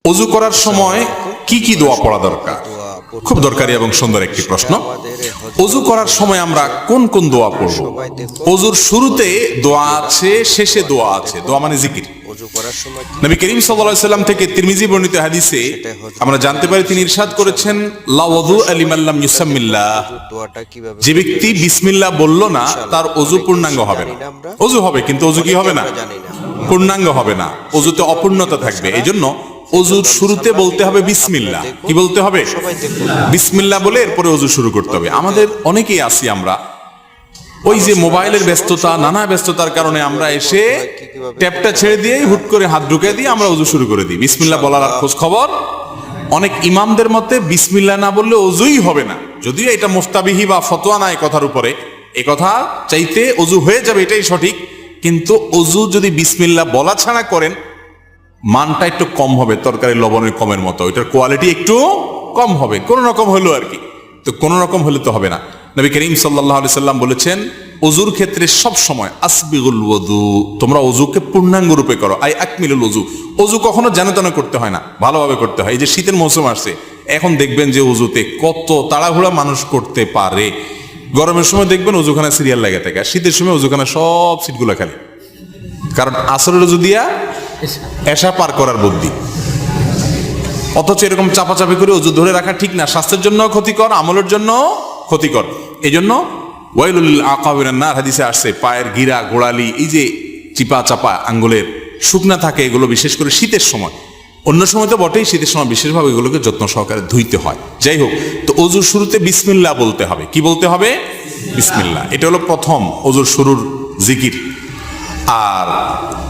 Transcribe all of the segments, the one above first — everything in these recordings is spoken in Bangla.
ওযু করার সময় কি কি দোয়া পড়া দরকার? খুব দরকারি এবং সুন্দর একটি প্রশ্ন। ওযু করার সময় আমরা কোন কোন দোয়া পড়ব? ওযুর শুরুতে দোয়া আছে, শেষে দোয়া আছে। দোয়া মানে জিকির। নবী করিম সাল্লাল্লাহু আলাইহি সাল্লাম থেকে তিরমিজি বর্ণিত হাদিসে আমরা জানতে পারি, তিনি ইরশাদ করেছেন, লা ওযু লিমান লাম ইউসাম্মিল্লাহ। যে ব্যক্তি বিসমিল্লাহ বলল না, তার ওযু পূর্ণাঙ্গ হবে না। ওযু হবে কিন্তু ওযু কি হবে না? পূর্ণাঙ্গ হবে না। ওযুতে অপূর্ণতা থাকবে। এইজন্য ওযুর শুরুতে বলতে হবে বিসমিল্লাহ। কি বলতে হবে? বিসমিল্লাহ বলে এরপরে ওযু শুরু করতে হবে। আমাদের অনেকেই আছি আমরা, ওই যে মোবাইলের ব্যস্ততা, নানা ব্যস্ততার কারণে আমরা এসে ট্যাপটা ছেড়ে দিয়ে হুট করে হাত ঢুকে দিয়ে আমরা ওযু শুরু করে দিই। বিসমিল্লাহ বলার আর খোঁজ খবর। অনেক ইমামদের মতে বিসমিল্লাহ না বললে ওযুই হবে না। যদিও এটা মুস্তাবিহি বা ফতোয়া নাই কথার উপরে, এই কথা চাইতে ওযু হয়ে যাবে এটাই সঠিক, কিন্তু ওযু যদি বিসমিল্লাহ বলা ছাড়া করেন, মানটা একটু কম হবে, তরকারি লবণের কমের মতো, ওইটার কোয়ালিটি একটু কম হবে, কোন রকম হলো আর কি। তো কোন রকম হলে তো হবে না। নবী করিম সাল্লাল্লাহু আলাইহি সাল্লাম বলেছেন, ওযুর ক্ষেত্রে সব সময় আসবিগুল ওযু, তোমরা ওযুকে পূর্ণাঙ্গ রূপে করো। আই আকমিলুল ওযু। ওযু কখনো যেন তেন করতে হয় না, ভালোভাবে করতে হয়। এই যে শীতের মৌসুম আসছে, এখন দেখবেন যে ওযুতে কত তাড়াহুড়া মানুষ করতে পারে। গরমের সময় দেখবেন ওযুখানা সিরিয়াল লাগে থাকে, আর শীতের সময় ওযুখানা সব সিটগুলো খালি, কারণ আসরের ওযু দিয়া এশা পার করার বুদ্ধি। অথচ এরকম চাপাচাপি করে ওযু ধরে রাখা ঠিক না, স্বাস্থ্যের জন্য ক্ষতিকর, আমলের জন্য ক্ষতিকর। এই জন্য ওয়াইলুল লিল আকাবিরিন নার হাদিসে আসছে, পায়ের গিরা গোড়ালি এই যে চিপা চাপা আঙ্গুলের শুকনা থাকে, এগুলো বিশেষ করে শীতের সময়, অন্য সময় তো বটেই, শীতের সময় বিশেষভাবে এগুলোকে যত্ন সহকারে ধুইতে হয়। যাই হোক, তো ওযুর শুরুতে বিসমিল্লাহ বলতে হবে। কি বলতে হবে? বিসমিল্লাহ। এটা হলো প্রথম ওযুর শুরুর জিকির। আর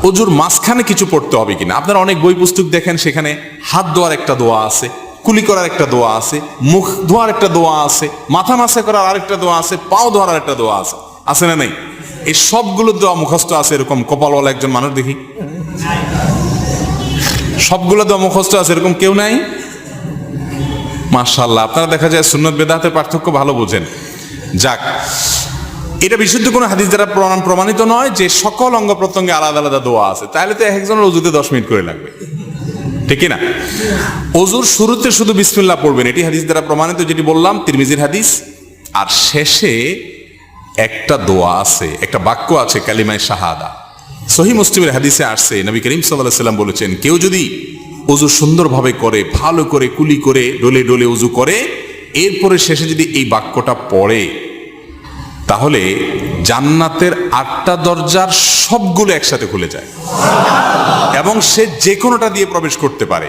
ওযুর মাঝখানে কিছু পড়তে হবে কিনা, আপনারা অনেক বই পুস্তক দেখেন, সেখানে হাত ধোয়ার একটা দোয়া আছে, কুলি করার একটা দোয়া আছে, মুখ ধোয়ার একটা দোয়া আছে, মাথা মাসা করার আরেকটা দোয়া আছে, পাও ধোয়ার একটা দোয়া আছে। আছে না নাই? এই সবগুলো দোয়া মুখস্থ আছে এরকম কপালওয়ালা একজন মানুষ দেখি? সবগুলো দোয়া মুখস্থ আছে এরকম কেউ নাই? মাশাআল্লাহ, আপনারা দেখা যায় সুন্নত বেদাতের পার্থক্য ভালো বোঝেন। যাক, এটা বিশুদ্ধ কোনো হাদিস দ্বারা প্রমাণিত নয় যে সকল অঙ্গ প্রত্যঙ্গে আলাদা আলাদা দোয়া আছে, তাহলে তো একজনের ওযুতে 10 মিনিট করে লাগবে, ঠিক না? ওযুর শুরুতে শুধু বিসমিল্লাহ পড়বেন, এটি হাদিস দ্বারা প্রমাণিত, যেটি বললাম তিরমিজির হাদিস। আর শেষে একটা দোয়া আছে, একটা বাক্য আছে, কালিমায়ে শাহাদা। সহিহ মুসলিমের হাদিসে আসছে, নবী করিম সাল্লাল্লাহু আলাইহি সাল্লাম বলেছেন, কেউ যদি ওযু সুন্দরভাবে করে, ভালো করে কুলি করে, ডলে ডলে ওযু করে, এরপরে শেষে যদি এই বাক্যটা পড়ে, তাহলে জান্নাতের 8টা দরজার সবগুলো একসাথে খুলে যায় এবং সে যে কোনোটা দিয়ে প্রবেশ করতে পারে।